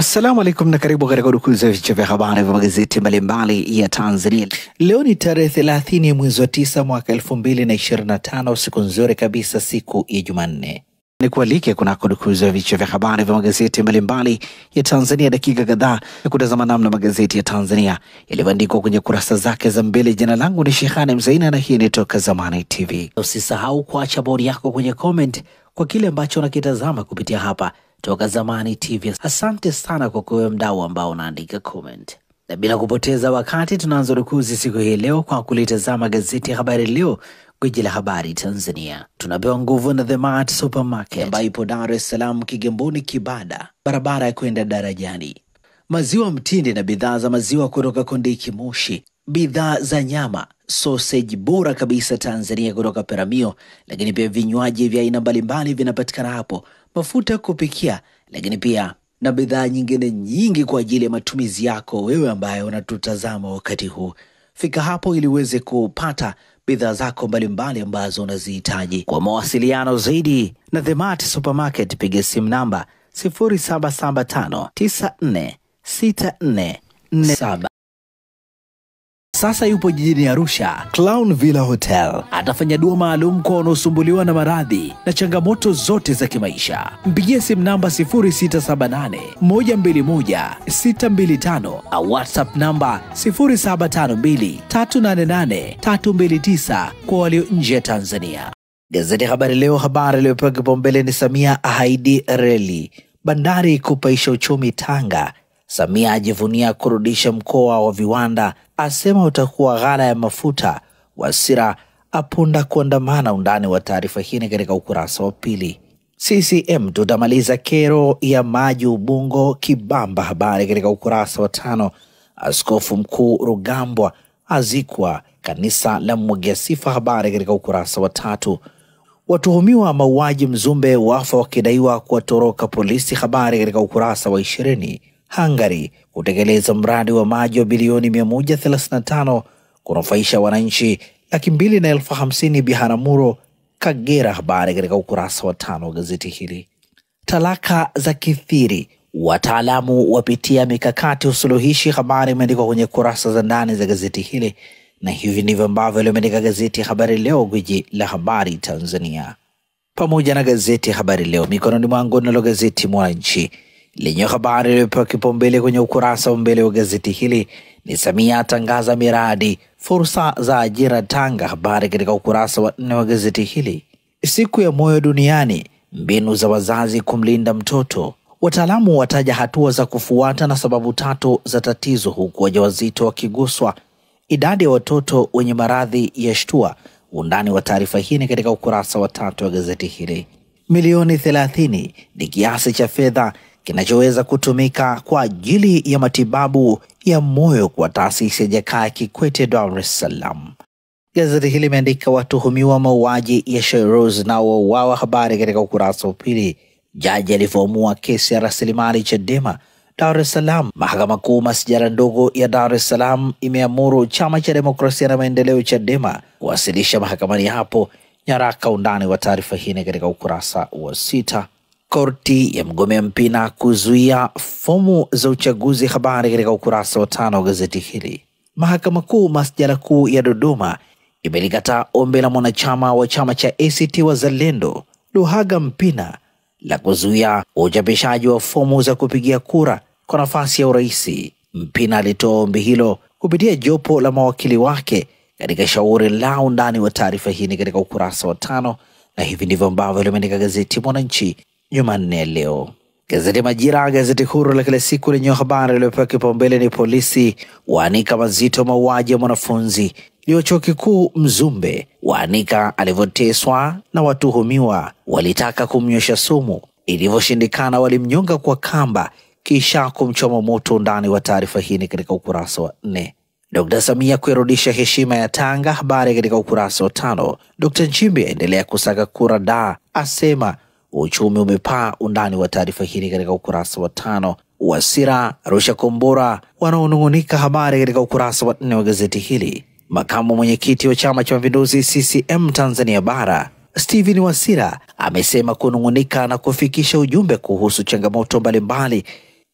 Assalamu alaikum na karibu katika udukuzi ya vichwa vya habari vya magazeti mbalimbali ya Tanzania. Leo ni tarehe 30 mwezi wa 9 mwaka 2025, siku nzuri kabisa, siku ya Jumanne. Ni kualike kunako dukuzi ya vichwa vya habari vya magazeti mbalimbali ya Tanzania, dakika kadhaa ya kutazama namna magazeti ya Tanzania yalivyoandikwa kwenye kurasa zake za mbele. Jina langu ni Shehani Mzaina na hii ni Toka Zamani TV. Usisahau kuacha bodi yako kwenye comment kwa kile ambacho unakitazama kupitia hapa Toka Zamani TV. Asante sana kwa kuwe mdau ambao unaandika comment. Na bila kupoteza wakati tunaanza rukuzi siku hii leo kwa kulitazama gazeti ya Habari Leo, gwiji la habari Tanzania. Tunapewa nguvu na The Mart Supermarket ambayo ipo Dar es Salaam, Kigamboni, Kibada, barabara ya kwenda darajani. Maziwa mtindi na bidhaa za maziwa kutoka Kondiki Moshi, bidhaa za nyama, sausage bora kabisa Tanzania kutoka Peramio, lakini pia vinywaji vya aina mbalimbali vinapatikana hapo, mafuta ya kupikia, lakini pia na bidhaa nyingine nyingi kwa ajili ya matumizi yako wewe ambaye unatutazama wakati huu. Fika hapo ili uweze kupata bidhaa zako mbalimbali ambazo unazihitaji. Kwa mawasiliano zaidi na The Mart Supermarket piga simu namba 0775946447. Sasa yupo jijini Arusha, Clown Villa Hotel. Atafanya dua maalum kwa wanaosumbuliwa na maradhi na changamoto zote za kimaisha. Mpigie simu namba 0678121625 au WhatsApp namba 0752388329 kwa walio nje ya Tanzania. Gazeti Habari Leo, habari iliyopewa kipaumbele ni Samia ahidi reli, bandari kupaisha uchumi Tanga. Samia ajivunia kurudisha mkoa wa viwanda, asema utakuwa ghala ya mafuta. Wasira apunda kuandamana. Undani wa taarifa hii katika ukurasa wa pili. CCM tutamaliza kero ya maji Ubungo Kibamba, habari katika ukurasa wa 5. Askofu Mkuu Rugambwa azikwa, kanisa la mwagia sifa, habari katika ukurasa wa 3. Watuhumiwa mauaji Mzumbe wafa wakidaiwa kuwatoroka polisi, habari katika ukurasa wa 20. Hungary kutekeleza mradi wa maji wa bilioni 135 kunufaisha wananchi 250,000 Biharamulo, Kagera, habari katika ukurasa wa 5 gazeti hili. Talaka za kithiri, wataalamu wapitia mikakati usuluhishi, habari imeandikwa kwenye kurasa za ndani za gazeti hili, na hivi ndivyo ambavyo limeandika gazeti Habari Leo, gwiji la habari Tanzania. Pamoja na gazeti Habari Leo mikononi mwangu, nalo gazeti Mwananchi lenye habari iliyopewa kipaumbele kwenye ukurasa wa mbele wa gazeti hili ni Samia atangaza miradi fursa za ajira Tanga, habari katika ukurasa wa 4 wa gazeti hili. Siku ya moyo duniani, mbinu za wazazi kumlinda mtoto. Wataalamu wataja hatua za kufuata na sababu 3 za tatizo, huku wajawazito wakiguswa. Idadi ya watoto wenye maradhi yashtua. Undani wa taarifa hii katika ukurasa wa 3 wa gazeti hili. Milioni 30 ni kiasi cha fedha kinachoweza kutumika kwa ajili ya matibabu ya moyo kwa taasisi ya Jakaya Kikwete, Dar es Salaam. Gazeti hili limeandika watuhumiwa mauaji ya Shairoz na wauawa, habari katika ukurasa wa 2. Jaji alivyoamua kesi ya rasilimali Chadema Dar es Salaam. Mahakama Kuu masjala ndogo ya Dar es Salaam imeamuru Chama cha Demokrasia na Maendeleo Chadema kuwasilisha mahakamani hapo nyaraka. Undani wa taarifa hii katika ukurasa wa 6. Korti ya mgomea Mpina kuzuia fomu za uchaguzi, habari katika ukurasa wa 5 wa gazeti hili. Mahakama Kuu masjala kuu ya Dodoma imelikataa ombi la mwanachama wa chama cha ACT Wazalendo Luhaga Mpina la kuzuia uchapishaji wa fomu za kupigia kura kwa nafasi ya urais. Mpina alitoa ombi hilo kupitia jopo la mawakili wake katika shauri la. Undani wa taarifa hii katika ukurasa wa 5, na hivi ndivyo ambavyo limeandika gazeti Mwananchi Jumanne leo. Gazeti Majira, gazeti huru la kila siku lenye habari iliyopewa kipaumbele ni polisi waanika mazito mauaji ya mwanafunzi wa chuo kikuu Mzumbe. Waanika alivyoteswa na watuhumiwa walitaka kumnywesha sumu, ilivyoshindikana walimnyonga kwa kamba kisha kumchoma moto. Ndani wa taarifa hii katika ukurasa wa 4. Dr. Samia kuirudisha heshima ya Tanga, habari katika ukurasa wa 5. Dr. Nchimbi aendelea kusaka kura da, asema uchumi umepaa. Undani wa taarifa hii katika ukurasa wa 5. Wasira Arusha kombora wanaonungunika, habari katika ukurasa wa 4 wa gazeti hili. Makamu mwenyekiti wa Chama cha Mapinduzi CCM Tanzania Bara Steven Wasira amesema kunungunika na kufikisha ujumbe kuhusu changamoto mbalimbali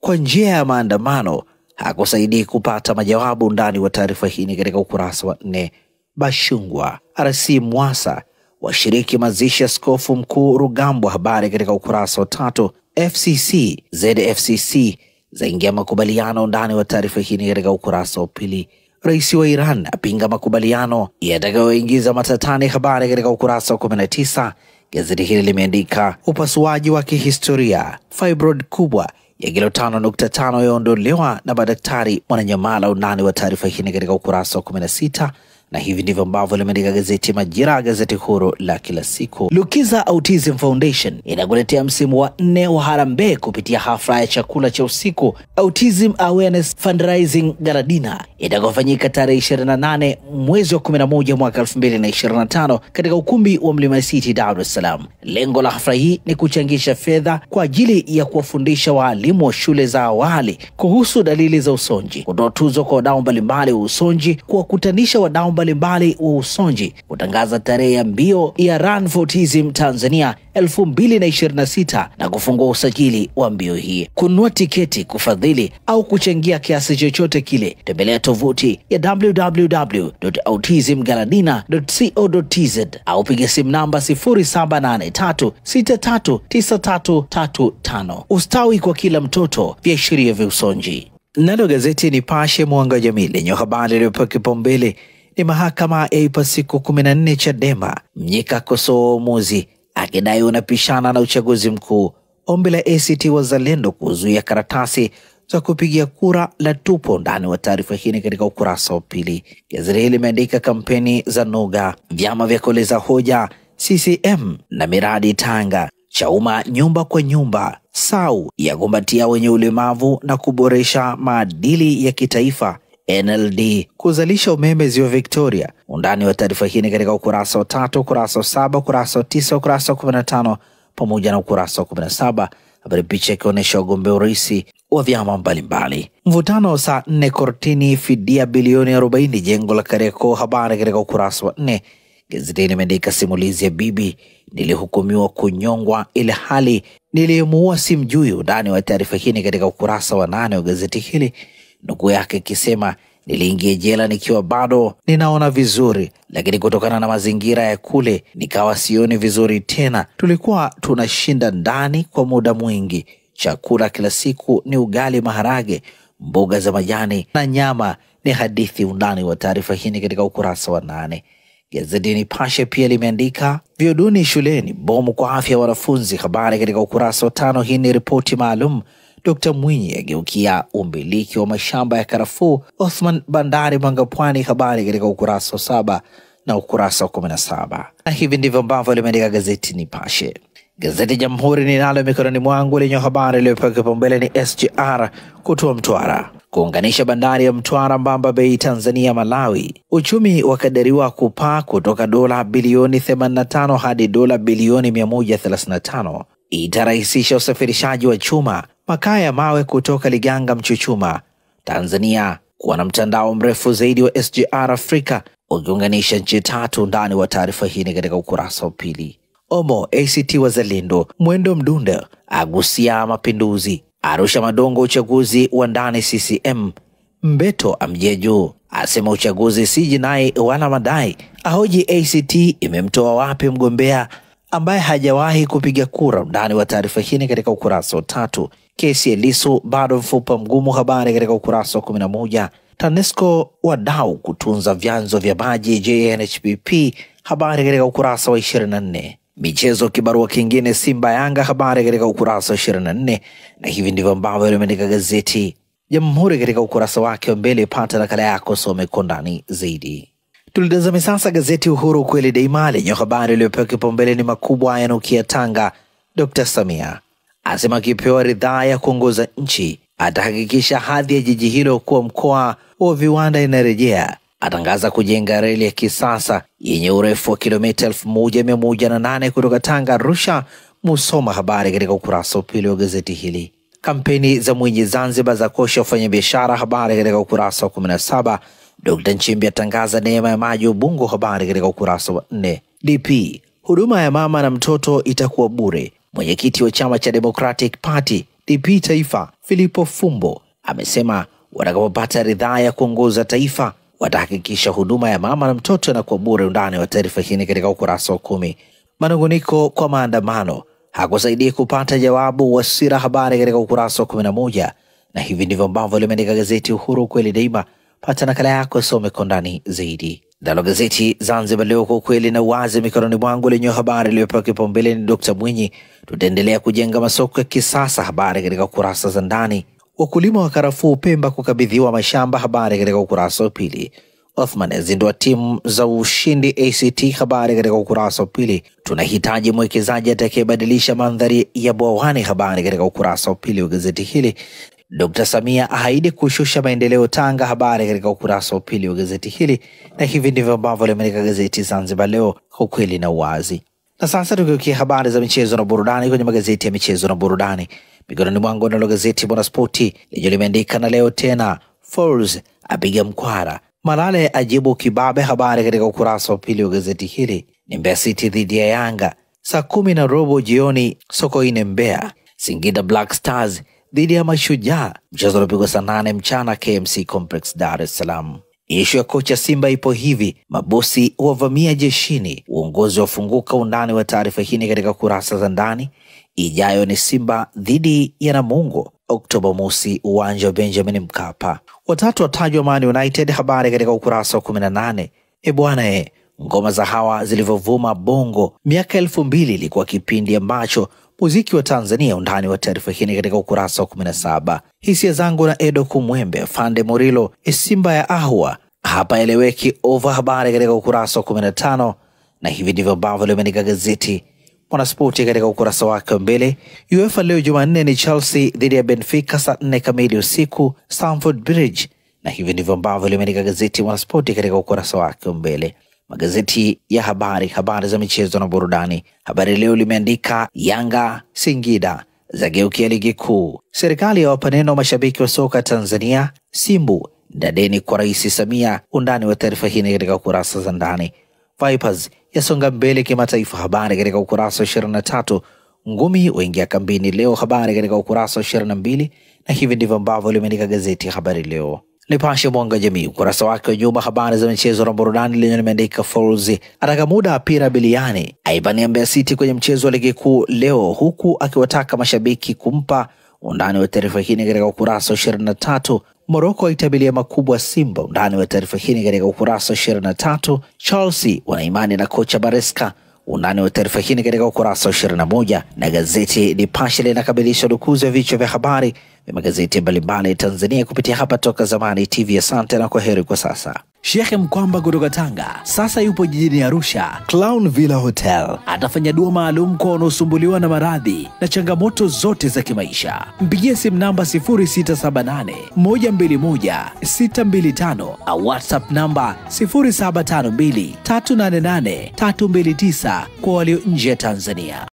kwa njia ya maandamano hakusaidii kupata majawabu. Ndani wa taarifa hii ni katika ukurasa wa 4. Bashungwa, RC Mwasa washiriki mazishi ya Askofu Mkuu Rugambwa, habari katika ukurasa wa 3. FCC ZFCC zaingia makubaliano. Ndani wa taarifa hii ni katika ukurasa wa 2. Rais wa Iran apinga makubaliano yatakayoingiza matatani, habari katika ukurasa wa 19. Gazeti hili limeandika upasuaji wa kihistoria, fibroid kubwa ya kilo 5.5 yaondolewa na madaktari Mwananyamala. Undani wa taarifa hii katika ukurasa wa 16. Na hivi ndivyo ambavyo limeandika gazeti Majira, gazeti huru la kila siku. Lukiza Autism Foundation inakuletea msimu wa 4 wa harambee kupitia hafla ya chakula cha usiku Autism Awareness Fundraising Gala Dinner itakayofanyika tarehe 28 mwezi wa 11 mwaka 2025 katika ukumbi wa Mlima City, Dar es Salaam. Lengo la hafla hii ni kuchangisha fedha kwa ajili ya kuwafundisha waalimu wa shule za awali kuhusu dalili za usonji, kutoa tuzo kwa wadau mbalimbali wa usonji, kuwakutanisha wadau mbalimbali wa usonji, kutangaza tarehe ya mbio ya Run for Autism Tanzania 2026 na kufungua usajili wa mbio hii. Kununua tiketi, kufadhili au kuchangia kiasi chochote kile, tembelea tovuti ya www.autismgaladina.co.tz au piga simu namba 0783639335. Ustawi kwa kila mtoto, viashiria vya usonji. Nalo gazeti Nipashe Mwanga wa Jamii lenye habari iliyopewa kipaumbele ni mahakama yaipa siku 14 Chadema, Mnyika akosoa uamuzi akidai unapishana na uchaguzi mkuu. Ombi la ACT Wazalendo kuzuia karatasi za kupigia kura la tupo. Ndani wa taarifa hii katika ukurasa wa 2. Gazeti hili limeandika kampeni za noga, vyama vya koleza hoja, CCM na miradi Tanga, Chauma nyumba kwa nyumba, SAU ya kumbatia wenye ulemavu na kuboresha maadili ya kitaifa, NLD kuzalisha umeme ziwa Victoria. Undani wa taarifa hii katika ukurasa wa 3, ukurasa wa 7, ukurasa wa 9, ukurasa wa 15 pamoja na ukurasa wa 17. Habari picha ikionyesha wagombea urais wa vyama mbalimbali. Mvutano saa 4 kortini, fidia bilioni 40 jengo la Kariakoo, habari katika ukurasa wa 4. Gazeti limeandika simulizi ya bibi nilihukumiwa kunyongwa ile hali niliyemuua simjui. Undani wa taarifa hii katika ukurasa wa 8 wa gazeti hili, ndugu yake ikisema niliingia jela nikiwa bado ninaona vizuri, lakini kutokana na mazingira ya kule nikawa sioni vizuri tena. Tulikuwa tunashinda ndani kwa muda mwingi, chakula kila siku ni ugali, maharage, mboga za majani na nyama. Ni hadithi. Undani wa taarifa hii katika ukurasa wa 8. Gazeti Nipashe pia limeandika vioduni shuleni, bomu kwa afya wanafunzi, habari katika ukurasa wa 5. Hii ni ripoti maalum. Dr. Mwinyi ageukia umiliki wa mashamba ya karafuu Othman bandari Mangapwani, habari katika ukurasa wa 7 na ukurasa wa 17. Na hivi ndivyo ambavyo limeandika gazeti Nipashe. Gazeti Jamhuri ninalo mikononi mwangu lenye habari iliyopewa kipaumbele ni SGR kutoa Mtwara, kuunganisha bandari ya Mtwara Mbamba Bay Tanzania Malawi. Uchumi wakadiriwa kupaa kutoka dola bilioni 85 hadi dola bilioni 135. Itarahisisha usafirishaji wa chuma, makaa ya mawe kutoka Liganga Mchuchuma. Tanzania kuwa na mtandao mrefu zaidi wa SGR Afrika ukiunganisha nchi 3. Ndani wa taarifa hii katika ukurasa wa 2. Omo ACT Wazalendo mwendo mdunda agusia mapinduzi. Arusha Madongo uchaguzi wa ndani CCM. Mbeto amjeju asema uchaguzi si jinai wala madai. Ahoji ACT imemtoa wapi mgombea ambaye hajawahi kupiga kura. Ndani wa taarifa hii katika ukurasa wa 3. Kesi ya Lissu bado mfupa mgumu, habari katika ukurasa wa 11. TANESCO wadau kutunza vyanzo vya maji JNHPP, habari katika ukurasa wa 24. Michezo kibarua kingine Simba Yanga, habari katika ukurasa wa 24. Na hivi ndivyo ambavyo limeandika gazeti Jamhuri katika ukurasa wake wa mbele. Pata nakala yako, some kwa ndani zaidi. Tulitazame sasa gazeti Uhuru kweli daima lenye habari iliyopewa kipaumbele ni makubwa yanukia Tanga. Dr. Samia asema akipewa ridhaa ya kuongoza nchi atahakikisha hadhi ya jiji hilo kuwa mkoa wa viwanda inarejea. Atangaza kujenga reli ya kisasa yenye urefu wa kilomita 1108 kutoka Tanga Arusha Musoma, habari katika ukurasa wa 2 wa gazeti hili. Kampeni za Mwinyi Zanzibar za kosha wafanyabiashara, habari katika ukurasa wa 17. Dr. Nchimbi atangaza neema ya maji Ubungo, habari katika ukurasa wa 4. DP huduma ya mama na mtoto itakuwa bure. Mwenyekiti wa chama cha Democratic Party DP Taifa Filipo Fumbo amesema watakapopata ridhaa ya kuongoza taifa watahakikisha huduma ya mama na mtoto inakuwa bure. Undani wa taarifa hii katika ukurasa wa 10. Manunguniko kwa maandamano hakusaidia kupata jawabu. Wasira habari katika ukurasa wa 11, na hivi ndivyo ambavyo limeandika gazeti Uhuru kweli daima. Pata nakala yako, some kwa ndani zaidi. Nalo gazeti Zanzibar Leo kwa ukweli na uwazi mikononi mwangu, lenye habari iliyopewa kipaumbele ni Dr. Mwinyi, tutaendelea kujenga masoko ya kisasa. Habari katika kurasa za ndani. Wakulima wa karafuu Pemba kukabidhiwa mashamba. Habari katika ukurasa wa 2. Othman azindua timu za ushindi ACT. Habari katika ukurasa wa 2. Tunahitaji mwekezaji atakayebadilisha mandhari ya Bwawani. Habari katika ukurasa wa 2 wa gazeti hili. Dr. Samia ahidi kushusha maendeleo Tanga. Habari katika ukurasa wa 2 wa gazeti hili, na hivi ndivyo ambavyo limeandika gazeti Zanzibar Leo kwa ukweli na uwazi. Na sasa tukiukia habari za michezo na burudani kwenye magazeti ya michezo na burudani mikononi mwangu, nalo gazeti Mwanaspoti lenye limeandika na leo tena Falls apiga mkwara, Malale ajibu kibabe. Habari katika ukurasa wa 2 wa gazeti hili. Ni Mbeya City dhidi ya Yanga saa 10:15 jioni Sokoine Mbeya. Singida Black Stars dhidi ya Mashujaa, mchezo unapigwa saa 8 mchana KMC Complex Dar es Salaam. Ishu ya kocha Simba ipo hivi, mabosi wavamia jeshini, uongozi wafunguka. Undani wa taarifa hii katika kurasa za ndani. Ijayo ni Simba dhidi ya Namungo Oktoba mosi, uwanja wa Benjamin Mkapa. Watatu watajwa Man United. Habari katika ukurasa wa 18. Bwana ngoma za hawa zilivovuma Bongo miaka 2000 ilikuwa kipindi ambacho muziki wa Tanzania. Undani wa taarifa hii katika ukurasa wa 17. Hisia zangu na Edo Kumwembe, Fande Morilo, Simba ya Ahwa hapa eleweki over. Habari katika ukurasa wa 15, na hivi ndivyo ambavyo limeandika gazeti Mwanaspoti katika ukurasa wake wa mbele. UEFA leo Jumanne ni Chelsea dhidi ya Benfica saa 4 kamili usiku Stamford Bridge, na hivi ndivyo ambavyo limeandika gazeti Mwanaspoti katika ukurasa wake wa mbele. Magazeti ya habari za michezo na burudani. Habari Leo limeandika Yanga Singida zageukia ligi kuu, serikali ya wapa neno mashabiki wa soka Tanzania, Simbu ndadeni kwa Rais Samia. Undani wa taarifa hii katika kurasa za ndani. Vipers yasonga mbele kimataifa. Habari katika ukurasa wa 23. Ngumi waingia kambini leo. Habari katika ukurasa wa 22, na hivi ndivyo ambavyo limeandika gazeti Habari Leo. Nipashe Mwanga Jamii ukurasa wake wa nyuma, habari za michezo na burudani, lenye limeandika Falls ataka muda apira biliani, aibania Mbeya City kwenye mchezo wa ligi kuu leo, huku akiwataka mashabiki kumpa. Undani wa taarifa hii katika ukurasa wa 23. Morocco itabilia makubwa Simba. Undani wa taarifa hii katika ukurasa wa 23. Chelsea wana imani na kocha Maresca. Undani wa taarifa hii katika ukurasa wa 21. Na gazeti Nipashe linakamilisha dukuzi ya vichwa vya habari vya magazeti mbalimbali Tanzania kupitia hapa Toka Zamani TV. Asante na kwaheri kwa sasa. Sheikh Mkwamba kutoka Tanga sasa yupo jijini Arusha, Clown Villa Hotel. Atafanya dua maalum kwa wanaosumbuliwa na maradhi na changamoto zote za kimaisha. Mpigie simu namba 0678 121 625 au WhatsApp namba 0752 388 329 kwa walio nje ya Tanzania.